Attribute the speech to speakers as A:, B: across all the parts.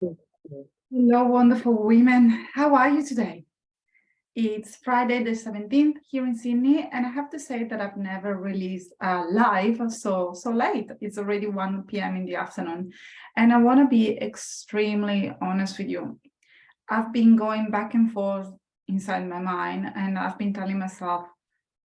A: Hello, wonderful women. How are you today? It's Friday the 17th here in Sydney, and I have to say that I've never released a live so late. It's already 1 p.m. in the afternoon, and I want to be extremely honest with you. I've been going back and forth inside my mind, and I've been telling myself,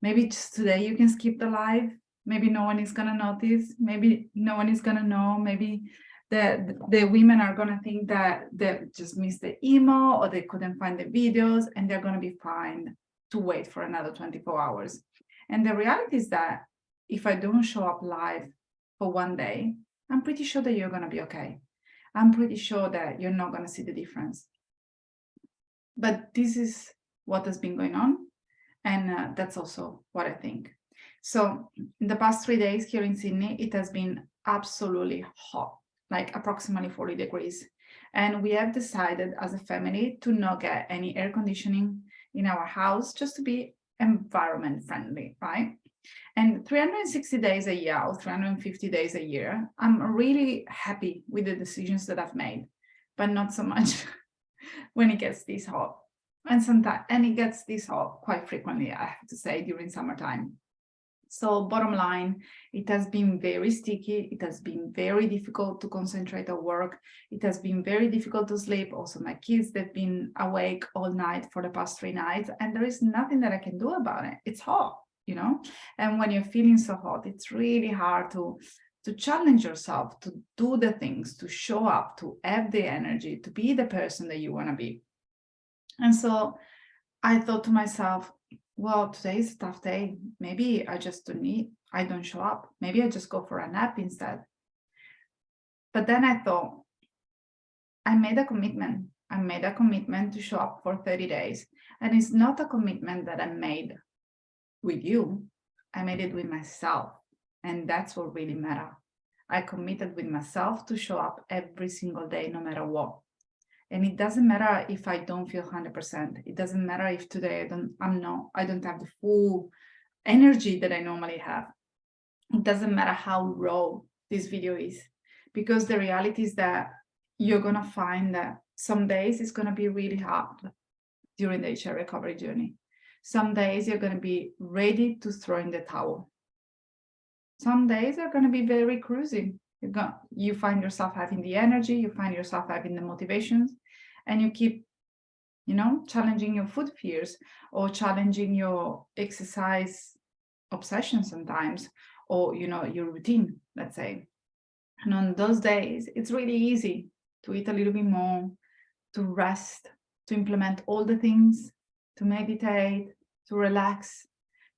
A: maybe just today you can skip the live. Maybe no one is gonna notice. Maybe no one is gonna know. Maybe the women are gonna think that they just missed the email or they couldn't find the videos, and they're gonna be fine to wait for another 24 hours. And the reality is that if I don't show up live for one day, I'm pretty sure that you're gonna be okay. I'm pretty sure that you're not gonna see the difference. But this is what has been going on. And that's also what I think. So in the past 3 days here in Sydney, it has been absolutely hot, like approximately 40 degrees. And we have decided as a family to not get any air conditioning in our house just to be environment friendly, right? And 360 days a year or 350 days a year, I'm really happy with the decisions that I've made, but not so much when it gets this hot. And it gets this hot quite frequently, I have to say, during summertime. So bottom line, it has been very sticky. It has been very difficult to concentrate at work. It has been very difficult to sleep. Also, my kids, they've been awake all night for the past 3 nights, and there is nothing that I can do about it. It's hot, you know? And when you're feeling so hot, it's really hard to challenge yourself, to do the things, to show up, to have the energy, to be the person that you want to be. And so I thought to myself, well, today is a tough day. Maybe I don't show up. Maybe I just go for a nap instead. But then I thought, I made a commitment. I made a commitment to show up for 30 days. And it's not a commitment that I made with you. I made it with myself. And that's what really matters. I committed with myself to show up every single day, no matter what. And it doesn't matter if I don't feel 100%. It doesn't matter if today I don't have the full energy that I normally have. It doesn't matter how raw this video is, because the reality is that you're gonna find that some days it's gonna be really hard during the HI recovery journey. Some days you're gonna be ready to throw in the towel. Some days are gonna be very cruising. You find yourself having the energy, you find yourself having the motivations, and you keep, challenging your food fears or challenging your exercise obsession sometimes, or, your routine, let's say. And on those days, it's really easy to eat a little bit more, to rest, to implement all the things, to meditate, to relax,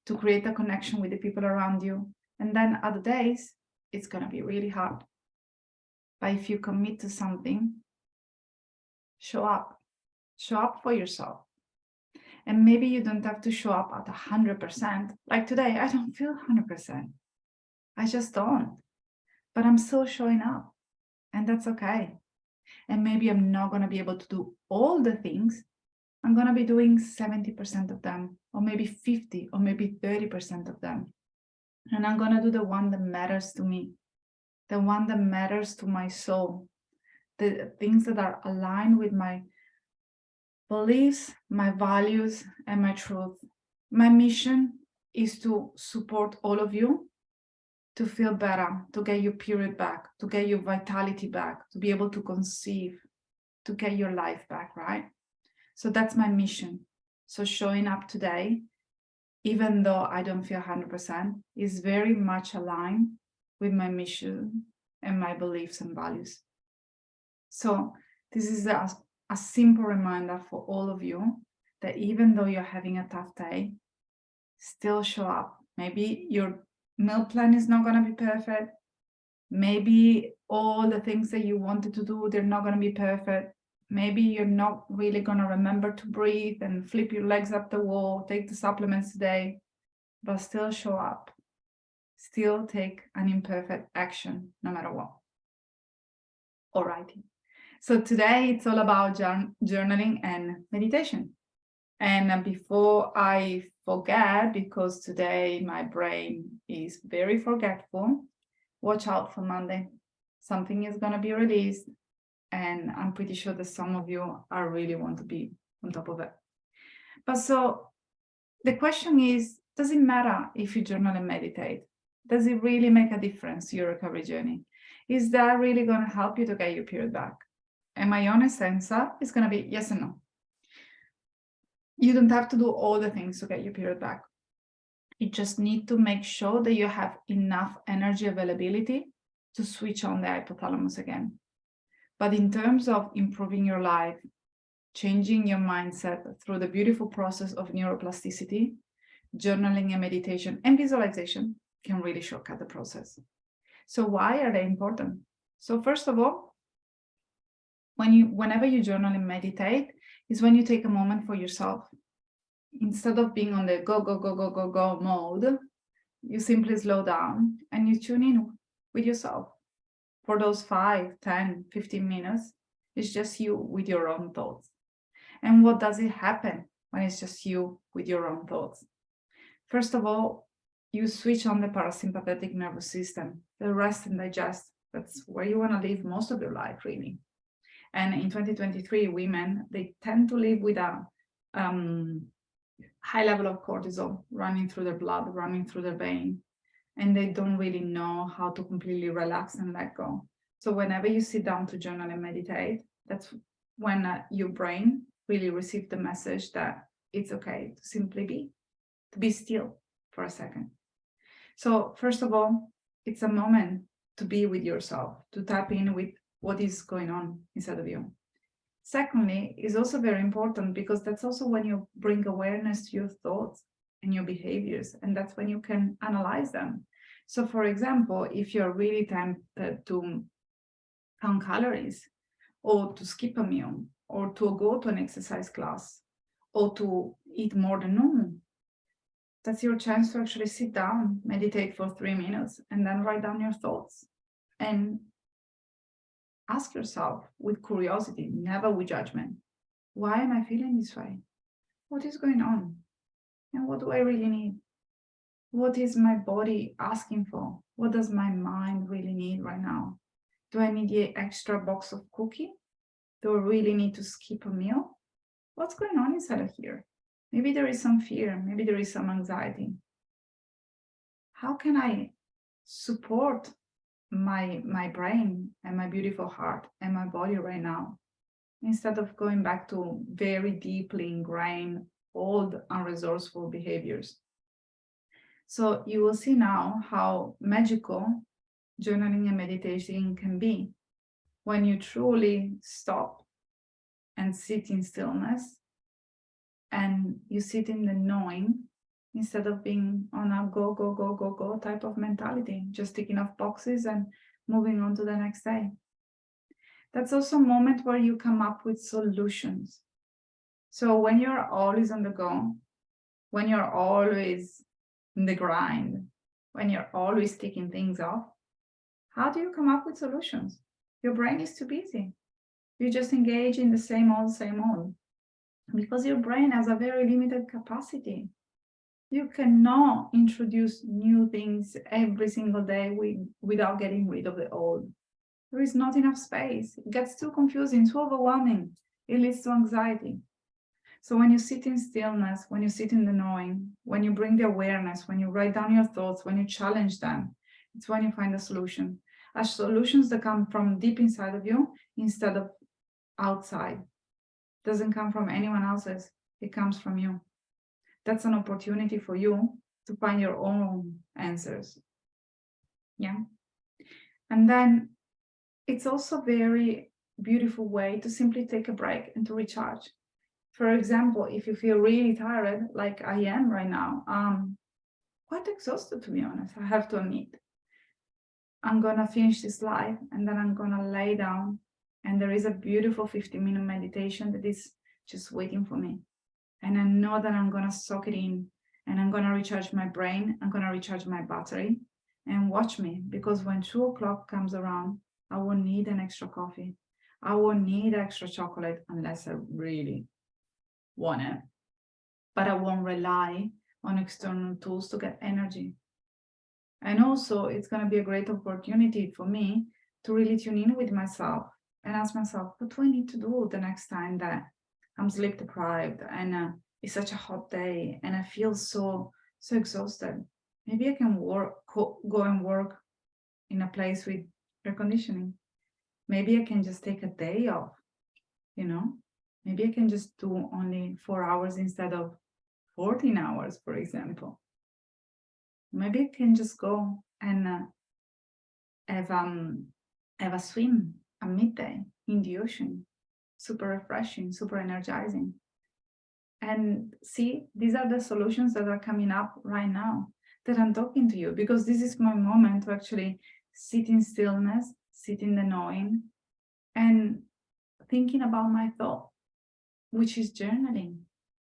A: to create a connection with the people around you. And then other days, it's going to be really hard. But if you commit to something, show up for yourself. And maybe you don't have to show up at 100%. Like today, I don't feel 100%. I just don't. But I'm still showing up, and that's okay. And maybe I'm not going to be able to do all the things. I'm going to be doing 70% of them, or maybe 50, or maybe 30% of them. And I'm going to do the one that matters to me, the one that matters to my soul, the things that are aligned with my beliefs, my values, and my truth. My mission is to support all of you to feel better, to get your period back, to get your vitality back, to be able to conceive, to get your life back, right? So that's my mission. So showing up today, even though I don't feel 100%, is very much aligned with my mission and my beliefs and values. So this is a simple reminder for all of you that even though you're having a tough day, still show up. Maybe your meal plan is not going to be perfect. Maybe all the things that you wanted to do, they're not going to be perfect. Maybe you're not really going to remember to breathe and flip your legs up the wall, take the supplements today, but still show up. Still take an imperfect action, no matter what. Alrighty. So today it's all about journaling and meditation. And before I forget, because today my brain is very forgetful, watch out for Monday. Something is going to be released And I'm pretty sure that some of you are really want to be on top of it. But so the question is, does it matter if you journal and meditate? Does it really make a difference to your recovery journey? Is that really going to help you to get your period back? And my honest answer is going to be yes and no. You don't have to do all the things to get your period back. You just need to make sure that you have enough energy availability to switch on the hypothalamus again. But in terms of improving your life, changing your mindset through the beautiful process of neuroplasticity, journaling and meditation and visualization can really shortcut the process. So why are they important? So first of all, whenever you journal and meditate is when you take a moment for yourself. Instead of being on the go mode, you simply slow down and you tune in with yourself. For those 5, 10, 15 minutes, it's just you with your own thoughts. And what does it happen when it's just you with your own thoughts? First of all, you switch on the parasympathetic nervous system, the rest and digest. That's where you want to live most of your life, really. And in 2023, women, they tend to live with a high level of cortisol running through their blood, running through their vein, and they don't really know how to completely relax and let go. So whenever you sit down to journal and meditate, that's when your brain really receives the message that it's okay to simply be, to be still for a second. So first of all, it's a moment to be with yourself, to tap in with what is going on inside of you. Secondly, is also very important because that's also when you bring awareness to your thoughts and your behaviors, and that's when you can analyze them. So for example, if you're really tempted to count calories, or to skip a meal, or to go to an exercise class, or to eat more than normal, that's your chance to actually sit down, meditate for 3 minutes, and then write down your thoughts. And ask yourself with curiosity, never with judgment, why am I feeling this way? What is going on? And what do I really need? What is my body asking for? What does my mind really need right now? Do I need the extra box of cookie? Do I really need to skip a meal? What's going on inside of here? Maybe there is some fear, maybe there is some anxiety. How can I support my brain and my beautiful heart and my body right now, instead of going back to very deeply ingrained, old, unresourceful behaviors? So you will see now how magical journaling and meditation can be when you truly stop and sit in stillness, and you sit in the knowing instead of being on a go type of mentality, just ticking off boxes and moving on to the next day. That's also a moment where you come up with solutions. So when you're always on the go, when you're always in the grind, when you're always ticking things off, how do you come up with solutions? Your brain is too busy. You just engage in the same old, because your brain has a very limited capacity. You cannot introduce new things every single day without getting rid of the old. There is not enough space. It gets too confusing, too overwhelming. It leads to anxiety. So when you sit in stillness, when you sit in the knowing, when you bring the awareness, when you write down your thoughts, when you challenge them, it's when you find a solution. Solutions that come from deep inside of you instead of outside. It doesn't come from anyone else's. It comes from you. That's an opportunity for you to find your own answers. Yeah. And then it's also a very beautiful way to simply take a break and to recharge. For example, if you feel really tired, like I am right now, quite exhausted, to be honest, I have to admit. I'm gonna finish this live and then I'm gonna lay down, and there is a beautiful 15-minute meditation that is just waiting for me. And I know that I'm gonna soak it in, and I'm gonna recharge my brain, I'm gonna recharge my battery, and watch me, because when 2 o'clock comes around, I won't need an extra coffee. I won't need extra chocolate unless I really want it. But I won't rely on external tools to get energy. And also, it's going to be a great opportunity for me to really tune in with myself and ask myself, what do I need to do the next time that I'm sleep deprived and it's such a hot day and I feel so exhausted? Maybe I can go and work in a place with air conditioning. Maybe I can just take a day off, maybe I can just do only 4 hours instead of 14 hours, for example. Maybe I can just go and have a swim at midday in the ocean. Super refreshing, super energizing. And see, these are the solutions that are coming up right now that I'm talking to you, because this is my moment to actually sit in stillness, sit in the knowing, and thinking about my thought, which is journaling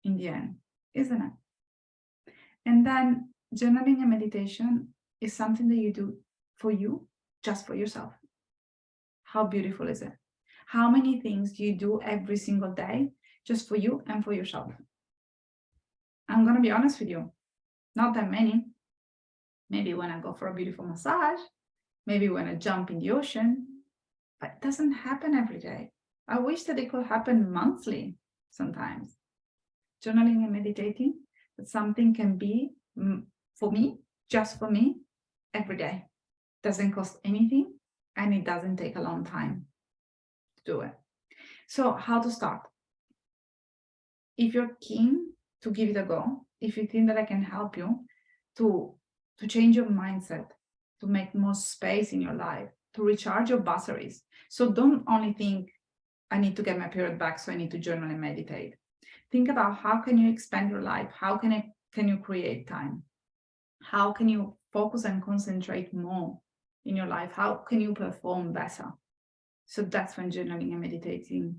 A: in the end, isn't it? And then journaling and meditation is something that you do for you, just for yourself. How beautiful is it? How many things do you do every single day just for you and for yourself? I'm going to be honest with you, not that many. Maybe when I go for a beautiful massage, maybe when I jump in the ocean, but it doesn't happen every day. I wish that it could happen monthly sometimes. Journaling and meditating, that something can be for me, just for me, every day. Doesn't cost anything and it doesn't take a long time to do it. So how to start? If you're keen to give it a go, if you think that I can help you to change your mindset, to make more space in your life, to recharge your batteries. So don't only think, I need to get my period back, so I need to journal and meditate. Think about how can you expand your life? How can you create time? How can you focus and concentrate more in your life? How can you perform better? So that's when journaling and meditating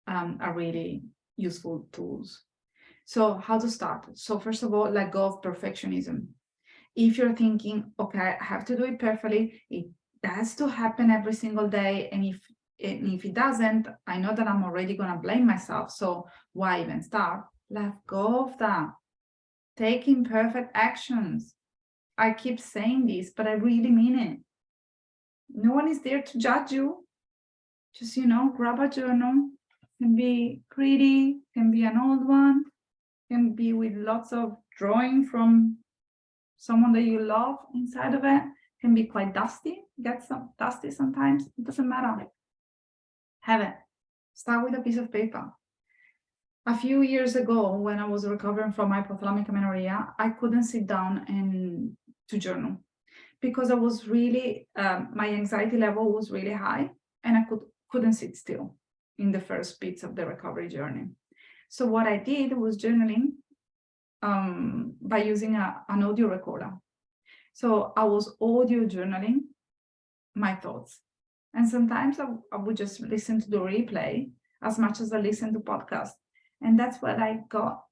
A: are really useful tools. So how to start? So first of all, let go of perfectionism. If you're thinking, okay, I have to do it perfectly, it has to happen every single day, and if it doesn't, I know that I'm already going to blame myself, so why even start? Let go of that. Take imperfect actions. I keep saying this, but I really mean it. No one is there to judge you. Just, grab a journal. Can be pretty, can be an old one, can be with lots of drawing from someone that you love inside of it, can be quite dusty, get some dusty sometimes, it doesn't matter. Have it. Start with a piece of paper. A few years ago, when I was recovering from hypothalamic amenorrhea, I couldn't sit down and to journal because I was really, my anxiety level was really high and I couldn't sit still in the first bits of the recovery journey. So what I did was journaling by using an audio recorder. So I was audio journaling my thoughts. And sometimes I would just listen to the replay as much as I listen to podcasts. And that's what I got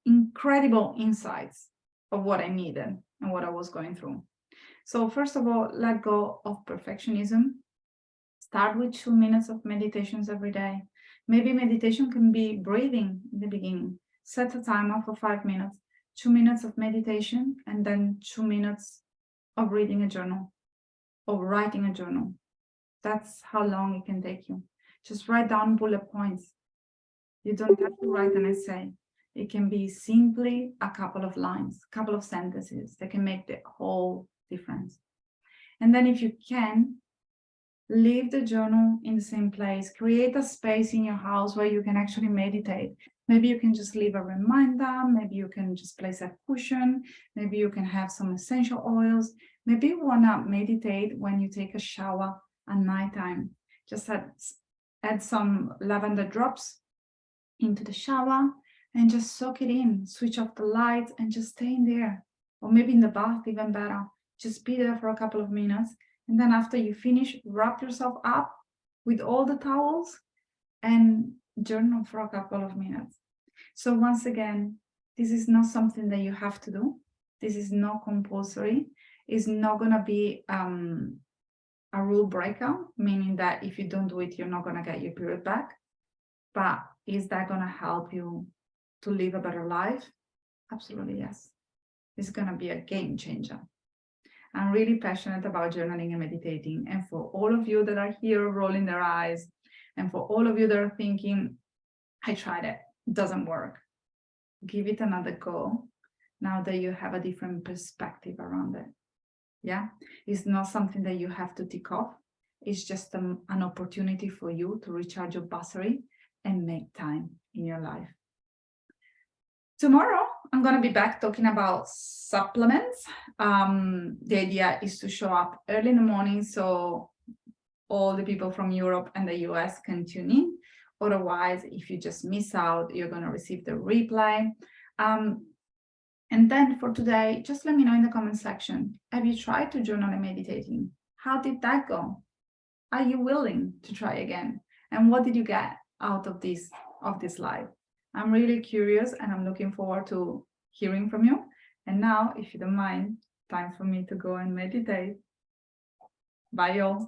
A: incredible insights of what I needed and what I was going through. So first of all, let go of perfectionism. Start with 2 minutes of meditations every day. Maybe meditation can be breathing in the beginning. Set a timer for 5 minutes, 2 minutes of meditation, and then 2 minutes of reading a journal or writing a journal. That's how long it can take you. Just write down bullet points. You don't have to write an essay. It can be simply a couple of lines, a couple of sentences that can make the whole difference. And then if you can, leave the journal in the same place. Create a space in your house where you can actually meditate. Maybe you can just leave a reminder. Maybe you can just place a cushion. Maybe you can have some essential oils. Maybe you want to meditate when you take a shower at nighttime. Just add some lavender drops into the shower and just soak it in. Switch off the lights and just stay in there. Or maybe in the bath, even better. Just be there for a couple of minutes. And then after you finish, wrap yourself up with all the towels and journal for a couple of minutes. So once again, this is not something that you have to do. This is not compulsory. It's not going to be a rule breaker, meaning that if you don't do it, you're not going to get your period back. But is that going to help you to live a better life? Absolutely, yes. It's going to be a game changer. I'm really passionate about journaling and meditating. And for all of you that are here rolling their eyes, and for all of you that are thinking, I tried it, it doesn't work, give it another go now that you have a different perspective around it. Yeah, it's not something that you have to tick off. It's just an opportunity for you to recharge your battery and make time in your life. Tomorrow, I'm going to be back talking about supplements. The idea is to show up early in the morning so all the people from Europe and the US can tune in. Otherwise, if you just miss out, you're going to receive the replay. And then for today, just let me know in the comment section, have you tried to journal and meditating? How did that go? Are you willing to try again? And what did you get out of this live? I'm really curious and I'm looking forward to hearing from you. And now, if you don't mind, time for me to go and meditate. Bye, y'all.